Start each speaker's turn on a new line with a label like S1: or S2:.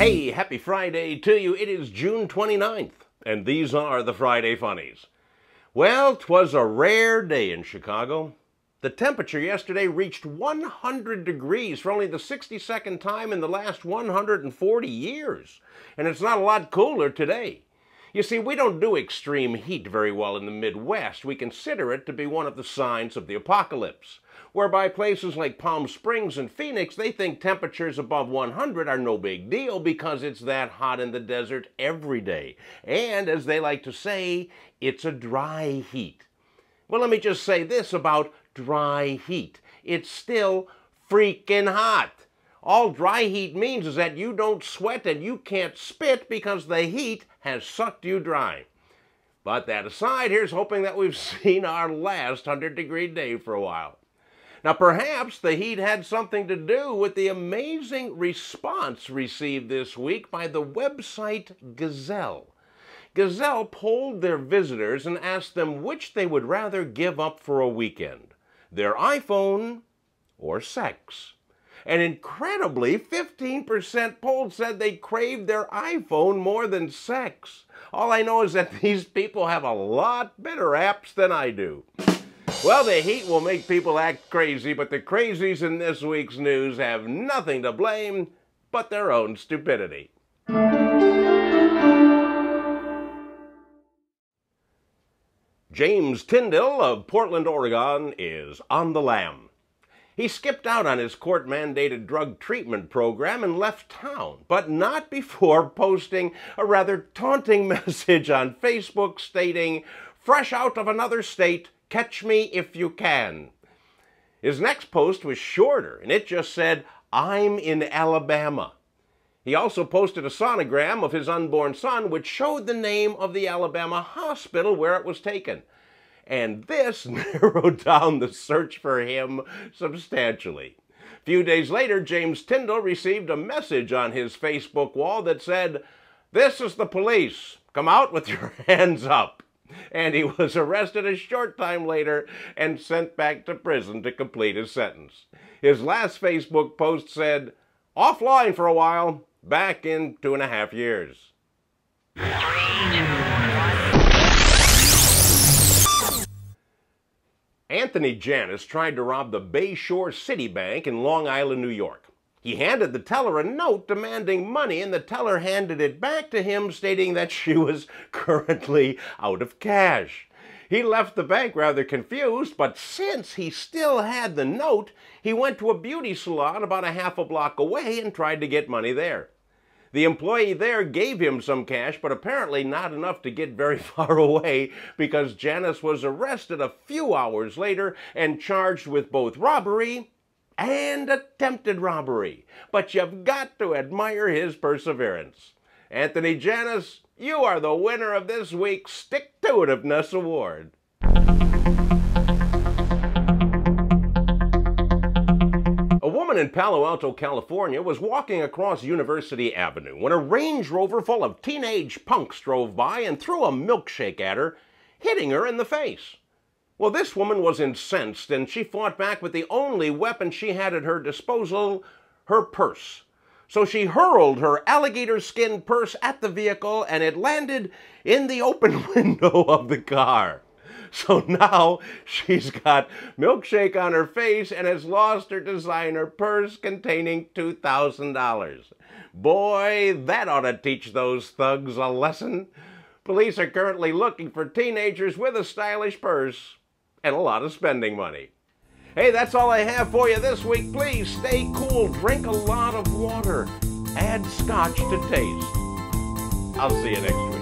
S1: Hey, happy Friday to you. It is June 29th, and these are the Friday Funnies. Well, 'twas a rare day in Chicago. The temperature yesterday reached 100 degrees for only the 62nd time in the last 140 years. And it's not a lot cooler today. You see, we don't do extreme heat very well in the Midwest. We consider it to be one of the signs of the apocalypse. Whereby places like Palm Springs and Phoenix, they think temperatures above 100 are no big deal because it's that hot in the desert every day. And as they like to say, it's a dry heat. Well, let me just say this about dry heat. It's still freaking hot. All dry heat means is that you don't sweat and you can't spit because the heat has sucked you dry. But that aside, here's hoping that we've seen our last 100-degree day for a while. Now, perhaps the heat had something to do with the amazing response received this week by the website Gazelle. Gazelle polled their visitors and asked them which they would rather give up for a weekend, their iPhone or sex. And incredibly, 15% polled said they craved their iPhone more than sex. All I know is that these people have a lot better apps than I do. Well, the heat will make people act crazy, but the crazies in this week's news have nothing to blame but their own stupidity. James Tyndall of Portland, Oregon is on the lam. He skipped out on his court-mandated drug treatment program and left town, but not before posting a rather taunting message on Facebook stating, "Fresh out of another state, catch me if you can." His next post was shorter, and it just said, "I'm in Alabama." He also posted a sonogram of his unborn son, which showed the name of the Alabama hospital where it was taken. And this narrowed down the search for him substantially. A few days later, James Tyndall received a message on his Facebook wall that said, "This is the police. Come out with your hands up." And he was arrested a short time later and sent back to prison to complete his sentence. His last Facebook post said, "Offline for a while, back in 2.5 years. Anthony Janus tried to rob the Bayshore City Bank in Long Island, New York. He handed the teller a note demanding money, and the teller handed it back to him, stating that she was currently out of cash. He left the bank rather confused, but since he still had the note, he went to a beauty salon about a half a block away and tried to get money there. The employee there gave him some cash, but apparently not enough to get very far away, because Janus was arrested a few hours later and charged with both robbery and attempted robbery. But you've got to admire his perseverance. Anthony Janus, you are the winner of this week's Stick-to-Itiveness Award. A woman in Palo Alto, California was walking across University Avenue when a Range Rover full of teenage punks drove by and threw a milkshake at her, hitting her in the face. Well, this woman was incensed, and she fought back with the only weapon she had at her disposal, her purse. So she hurled her alligator skin purse at the vehicle, and it landed in the open window of the car. So now she's got Milkshake on her face and has lost her designer purse containing $2,000. Boy, that ought to teach those thugs a lesson. Police are currently looking for teenagers with a stylish purse and a lot of spending money. Hey, that's all I have for you this week. Please stay cool, drink a lot of water, add scotch to taste. I'll see you next week.